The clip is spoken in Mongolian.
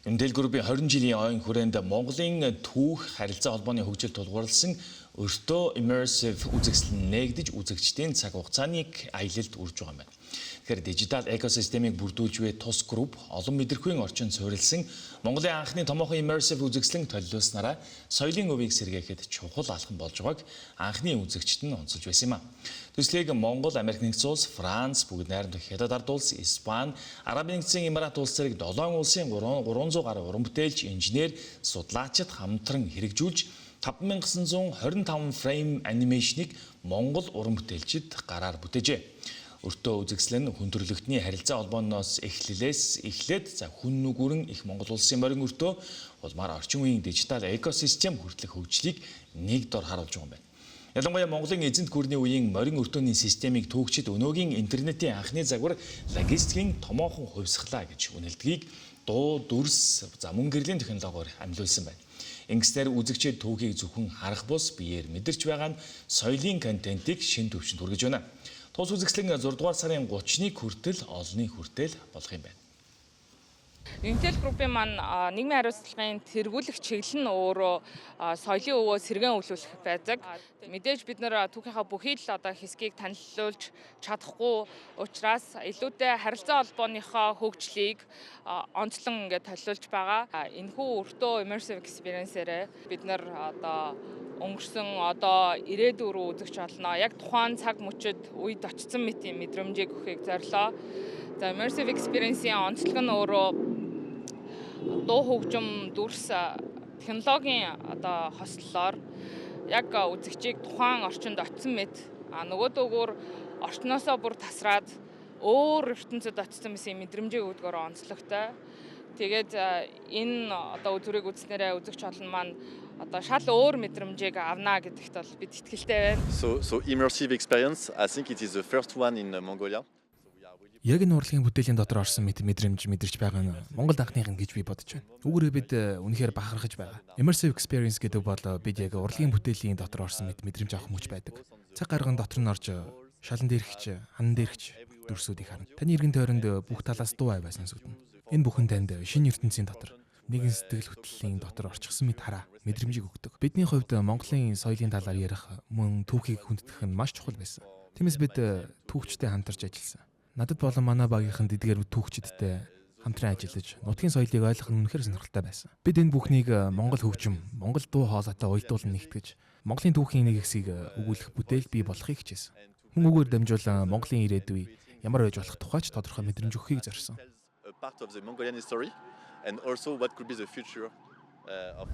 Intel Group-ийн 20 жилийн ойн хүрээнд Монголын түүх харилцаа холбооны хөгжил тулгуурласан өртөө immersive үзэгсэл нээгдэж үзэгчдийн цаг хугацааныг аялалд үрж байгаа юм байна. Тэгэхээр дижитал экосистемийг бүрдүүлж буй тус групп олон мэдрэхүйн орчинд суурилсан Монголын анхны томоохон immersive үзэгслэн төлөвлөснараа соёлын өвийг сэргээхэд чухал алхам болж байгааг анхны үзэгчд нь онцолж байсан юм а. Төслийг Монгол, Америк нэгдсэн улс, Франц, бүгд найрамдах Хятад ард улс, Испани, Арабын нэгдсэн Эмират улс зэрэг 7 улсын 300 гаруй уран бүтээлч, инженер, судлаачид хамтран хэрэгжүүлж 5925 фрейм анимашныг Монгол уран бүтээлчид гараар бүтээжээ. Өртөө үзэгсэл нь хүн төрөлхтний харилцаа холбооноос эхлээд хүн нүгүрэн их Монгол улсын морин өртөө улмаар орчин үеийн дижитал экосистем хүртэлх хөгжлийг нэг дор харуулж байгаа юм байна. Ялангуяа Монголын эзэнт гүрний үеийн морин өртөөний системийг түүхчид өнөөгийн интернетийн анхны загвар логистикийн томоохон хувьсгалаа гэж үнэлдгийг дуу, дүрс, мөн гэрлийн технологиор амлуулсан байна. Ингэснээр үзэгчид түүхийг зөвхөн харах бус биеэр мэдэрч байгаа нь соёлын контентыг шин төвшөнд хүргэж байна. Тус үзэгслэн 6 дугаар сарын 30-ны хүртэл олонний хүртэл болох юм байна. Intel Group-ийн маань нийгмийн хариуцлагын тэргүүлэх чиглэл нь өөрөө соёлын өвөө сэргээн өвлүүлэх байдаг. Мэдээж бид нэр түүхийнхаа бүхий л хэсгийг танилцуулж чадахгүй учраас илүүтэй харилцаа холбооныхоо хөгжлийг онцлон төлөвлөж байгаа. Энэхүү өртөө immersive experience-ээр бид нэр өнгөрсөн ирээдүйн рүү үзэж болно. Яг тухайн цаг мөчид үед очсон мэтийн мэдрэмжийг өгөхийг зорилоо. За immersive experience-ийн онцлог нь өөрөө дуу хөгжим, дүрс, технологийн хослолоор яг үзэгчийг тухайн орчинд очсон мэт нөгөөдөөгөр орчноосоо бүр тасраад өөр ертөнцид очсон мэт мэдрэмжийг өгдөгөөр онцлогтой. Тэгээд энэ үзүрийг үзснээрээ үзэгч олон маань шал өөр мэдрэмжийг авна гэдэгт бол бид итгэлтэй байна. So immersive experience, I think it is the first one in Mongolia. Яг энэ урлагийн бүтээлийн дотор орсон мэдрэмж мэдэрч байгаа нь Монгол анхных нь гэж би бодож байна. Үүгээрээ бид үнэхээр бахархаж байгаа. Immersive experience гэдэг бол бид яг урлагийн бүтээлийн дотор орсон мэдрэмж авах мөч байдаг. Цаг гарган дотор нь орж шалан дээрхч, ханан дээрхч дүрсүүдийг харна. Таны эргэн тойронд бүх талаас дуу аваа сонсогдно. Энэ бүхэн танд шинэ ертөнцийн дотор нэгэн сэтгэл хөдлөлийн дотор орчихсон мэт хараа мэдрэмжийг өгдөг. Бидний хувьд Монголын соёлын талаар ярих, мөн түүхийг хүндэтгэх нь маш чухал байсан. Тиймээс бид түүхчтэй хамтарч ажилласан. Надад болон манай багийнхан эдгээр түүхчидтэй хамтран ажиллаж, нутгийн соёлыг ойлгох нь үнэхээр сонирхолтой байсан. Бид энэ бүхнийг Монгол хөгжим, Монгол дуу хоолойтой уялдуулан нэгтгэж, Монголын түүхийн нэг хэсгийг өгүүлэх бүтээл бий болохыг хичээсэн. Мөн үүгээр дамжуулан Монголын ирээдүй ямар байж болох тухайч тодорхой мэдрэмж өгөхийг зорьсон. A part of the Mongolian history and also what could be the future of